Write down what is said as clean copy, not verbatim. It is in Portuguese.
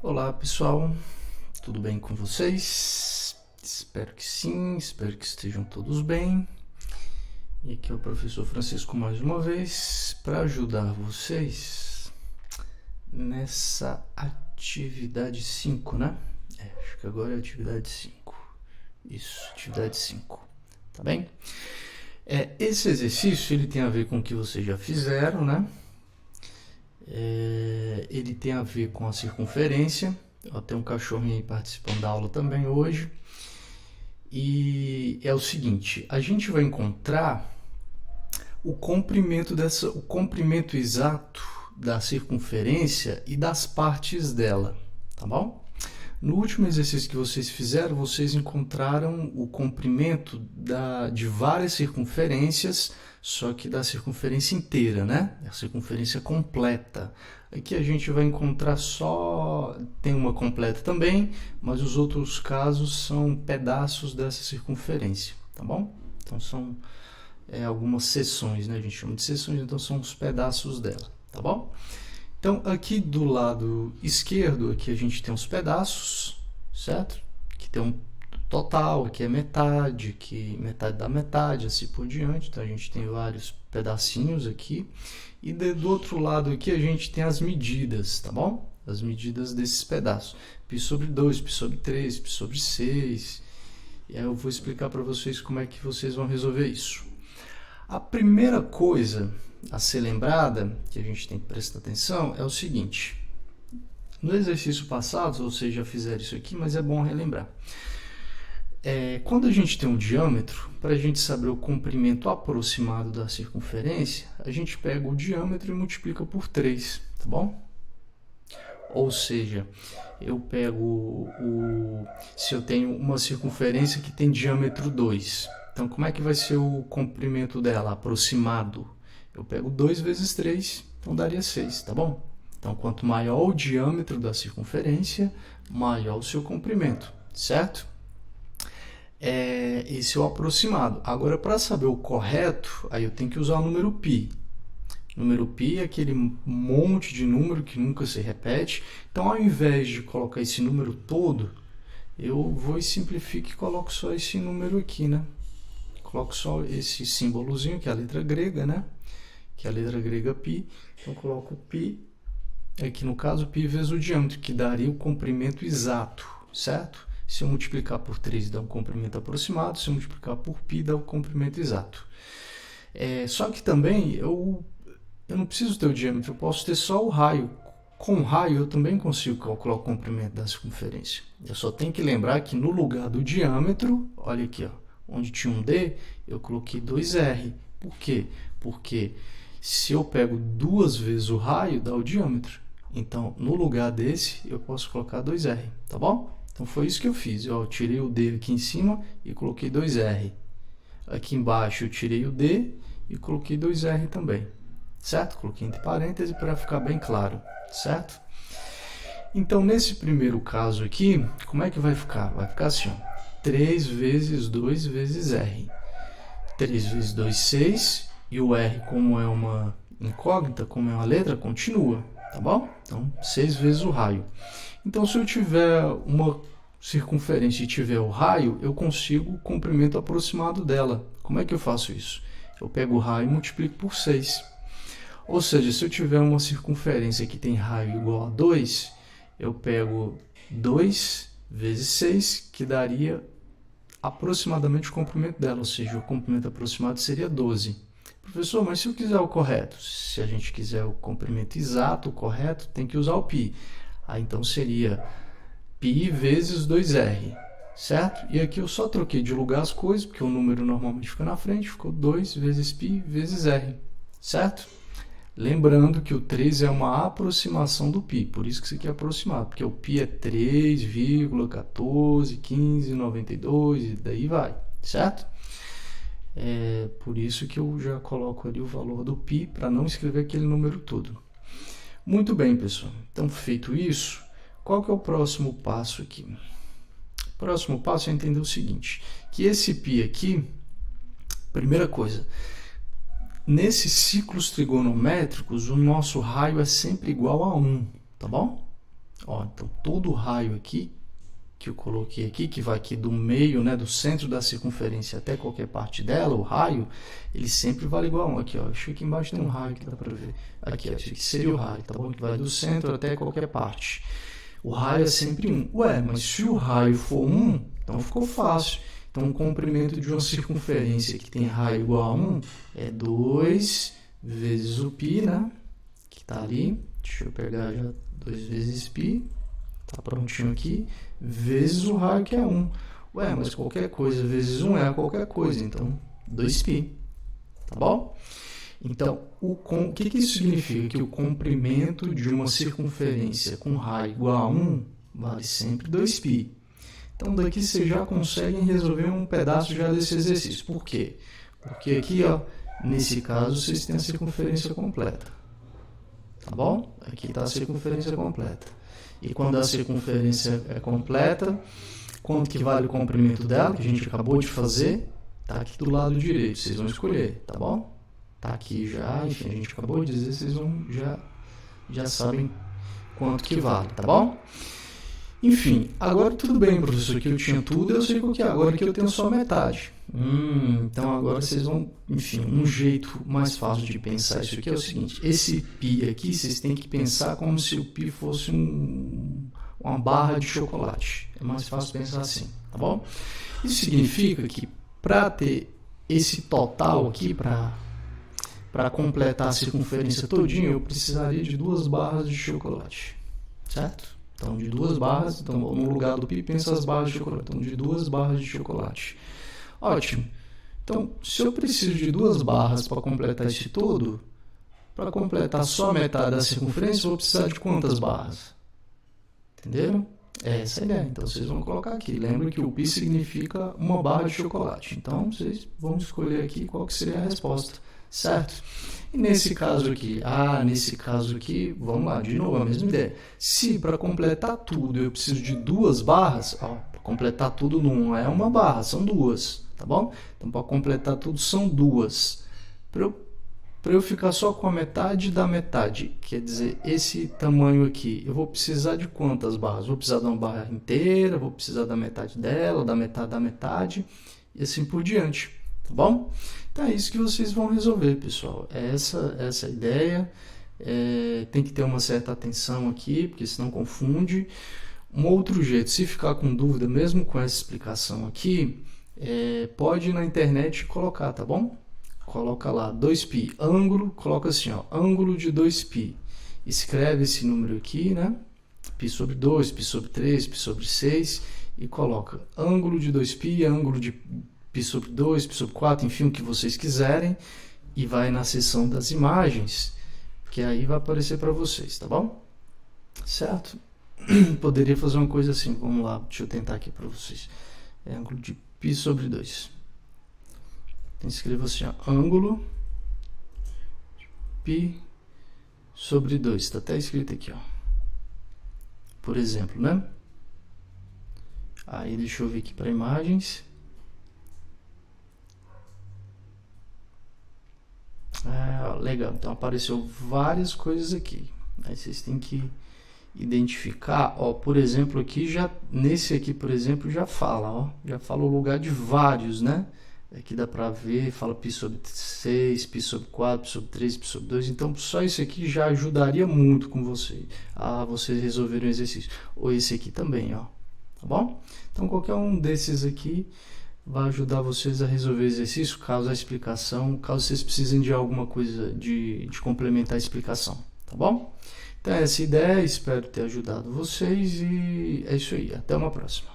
Olá pessoal, tudo bem com vocês? Espero que sim, espero que estejam todos bem. E aqui é o professor Francisco mais uma vez para ajudar vocês nessa atividade 5, né? Acho que agora é atividade 5. Isso, atividade 5, tá bem? Esse exercício ele tem a ver com o que vocês já fizeram, né? Ele tem a ver com a circunferência. Tem um cachorrinho aí participando da aula também hoje. E é o seguinte, a gente vai encontrar o comprimento exato da circunferência e das partes dela, tá bom? No último exercício que vocês fizeram, vocês encontraram o comprimento de várias circunferências, só que da circunferência inteira, né? A circunferência completa. Aqui a gente vai encontrar tem uma completa também, mas os outros casos são pedaços dessa circunferência, tá bom? Então são algumas seções, né? A gente chama de seções, então são os pedaços dela, tá bom? Então, aqui do lado esquerdo, aqui a gente tem os pedaços, certo? Aqui tem um total, aqui é metade, aqui metade da metade, assim por diante. Então, a gente tem vários pedacinhos aqui. E do outro lado aqui a gente tem as medidas, tá bom? As medidas desses pedaços. Π sobre 2, π sobre 3, π sobre 6. E aí eu vou explicar para vocês como é que vocês vão resolver isso. A primeira coisa a ser lembrada, que a gente tem que prestar atenção, é o seguinte. No exercício passado, vocês já fizeram isso aqui, mas é bom relembrar. Quando a gente tem um diâmetro, para a gente saber o comprimento aproximado da circunferência, a gente pega o diâmetro e multiplica por 3, tá bom? Ou seja, eu pego se eu tenho uma circunferência que tem diâmetro 2, então como é que vai ser o comprimento dela aproximado? Eu pego 2 vezes 3, então daria 6, tá bom? Então, quanto maior o diâmetro da circunferência, maior o seu comprimento, certo? Esse é o aproximado. Agora, para saber o correto, aí eu tenho que usar o número π. O número π é aquele monte de número que nunca se repete. Então, ao invés de colocar esse número todo, eu vou e simplifico e coloco só esse número aqui, né? Coloco só esse símbolozinho, que é a letra grega, né? Que é a letra grega π. Então, coloco π, aqui no caso, π vezes o diâmetro, que daria o comprimento exato, certo? Se eu multiplicar por 3, dá um comprimento aproximado. Se eu multiplicar por π, dá o comprimento exato. Só que também, eu não preciso ter o diâmetro, eu posso ter só o raio. Com o raio, eu também consigo calcular o comprimento da circunferência. Eu só tenho que lembrar que no lugar do diâmetro, olha aqui, ó, onde tinha um D, eu coloquei 2R. Por quê? Porque se eu pego 2 vezes o raio, dá o diâmetro. Então, no lugar desse, eu posso colocar 2R, tá bom? Então, foi isso que eu fiz. Eu tirei o D aqui em cima e coloquei 2R. Aqui embaixo, eu tirei o D e coloquei 2R também, certo? Coloquei entre parênteses para ficar bem claro, certo? Então, nesse primeiro caso aqui, como é que vai ficar? Vai ficar assim, ó, 3 vezes 2 vezes R. 3 vezes 2, 6. E o R, como é uma incógnita, como é uma letra, continua, tá bom? Então, 6 vezes o raio. Então, se eu tiver uma circunferência e tiver o raio, eu consigo o comprimento aproximado dela. Como é que eu faço isso? Eu pego o raio e multiplico por 6. Ou seja, se eu tiver uma circunferência que tem raio igual a 2, eu pego 2 vezes 6, que daria aproximadamente o comprimento dela, ou seja, o comprimento aproximado seria 12. Professor, mas se eu quiser o correto? Se a gente quiser o comprimento exato, o correto, tem que usar o π. Então seria π vezes 2R, certo? E aqui eu só troquei de lugar as coisas, porque o número normalmente fica na frente, ficou 2 vezes π vezes R, certo? Lembrando que o 3 é uma aproximação do π, por isso que isso aqui é aproximado, porque o π é 3,141592 e daí vai, certo? Por isso que eu já coloco ali o valor do π para não escrever aquele número todo. Muito bem, pessoal. Então, feito isso, qual que é o próximo passo aqui? O próximo passo é entender o seguinte, que esse π aqui, primeira coisa, nesses ciclos trigonométricos, o nosso raio é sempre igual a 1, tá bom? Ó, então, todo o raio aqui, que eu coloquei aqui, que vai aqui do meio, né, do centro da circunferência até qualquer parte dela, o raio, ele sempre vale igual a 1. Aqui, ó, acho que aqui embaixo tem um raio que dá para ver. Aqui, ó, esse aqui seria o raio, tá bom? Que vai do centro até qualquer parte. O raio é sempre 1. Ué, mas se o raio for 1, então ficou fácil. Então, o comprimento de uma circunferência que tem raio igual a 1 é 2 vezes o π, né? Que está ali. Deixa eu pegar já 2 vezes π. Tá prontinho aqui. Vezes o raio, que é 1. Ué, mas qualquer coisa vezes 1 é qualquer coisa. Então, 2π. Tá bom? Então, o que isso significa? Que o comprimento de uma circunferência com raio igual a 1 vale sempre 2π. Então, daqui vocês já conseguem resolver um pedaço já desse exercício. Por quê? Porque aqui, ó, nesse caso, vocês têm a circunferência completa. Tá bom? Aqui está a circunferência completa. E quando a circunferência é completa, quanto que vale o comprimento dela, que a gente acabou de fazer? Está aqui do lado direito. Vocês vão escolher, tá bom? Está aqui já, enfim, a gente acabou de dizer, vocês vão já sabem quanto que vale, tá bom? Enfim, agora tudo bem, professor, que eu tinha tudo, eu sei qual que é, agora que eu tenho só metade. Então agora vocês vão, enfim, um jeito mais fácil de pensar isso aqui é o seguinte, esse π aqui, vocês têm que pensar como se o π fosse uma barra de chocolate. É mais fácil pensar assim, tá bom? Isso significa que para ter esse total aqui, para completar a circunferência todinha, eu precisaria de 2 barras de chocolate, certo? Então, de 2 barras, então, no lugar do π, pensa as barras de chocolate. Então, de 2 barras de chocolate. Ótimo. Então, se eu preciso de 2 barras para completar esse todo, para completar só a metade da circunferência, eu vou precisar de quantas barras? Entenderam? É essa a ideia. Então, vocês vão colocar aqui. Lembra que o π significa uma barra de chocolate. Então, vocês vão escolher aqui qual que seria a resposta. Certo? E nesse caso aqui, vamos lá, de novo, a mesma ideia. Se para completar tudo eu preciso de 2 barras, para completar tudo não é uma barra, são 2, tá bom? Então, para completar tudo são 2. Para eu ficar só com a metade da metade, quer dizer, esse tamanho aqui, eu vou precisar de quantas barras? Vou precisar de uma barra inteira, vou precisar da metade dela, da metade, e assim por diante, tá bom? Então é isso que vocês vão resolver, pessoal. Essa ideia. Tem que ter uma certa atenção aqui, porque senão confunde. Um outro jeito, se ficar com dúvida, mesmo com essa explicação aqui, pode ir na internet colocar, tá bom? Coloca lá 2π, ângulo, coloca assim, ó, ângulo de 2π. Escreve esse número aqui, né? π sobre 2, π sobre 3, π sobre 6, e coloca ângulo de 2π, ângulo de π sobre 2, π sobre 4, enfim, o que vocês quiserem, e vai na seção das imagens, que aí vai aparecer para vocês, tá bom? Certo? Poderia fazer uma coisa assim, vamos lá, deixa eu tentar aqui para vocês. Ângulo de π sobre 2. Então, escreva assim, ó, ângulo de π sobre 2, está até escrito aqui, ó. Por exemplo, né? Aí, deixa eu ver aqui para imagens. Legal, então apareceu várias coisas aqui. Aí vocês têm que identificar, ó, por exemplo, aqui já nesse aqui, por exemplo, já fala, ó, já fala o lugar de vários, né? Aqui dá para ver, fala π sobre 6, π sobre 4, π sobre 3, π sobre 2. Então, só isso aqui já ajudaria muito com vocês a vocês resolverem o exercício. Ou esse aqui também, ó. Tá bom? Então, qualquer um desses aqui vai ajudar vocês a resolver o exercício, caso a explicação, caso vocês precisem de alguma coisa de complementar a explicação, tá bom? Então, essa é a ideia, espero ter ajudado vocês e é isso aí, até uma próxima.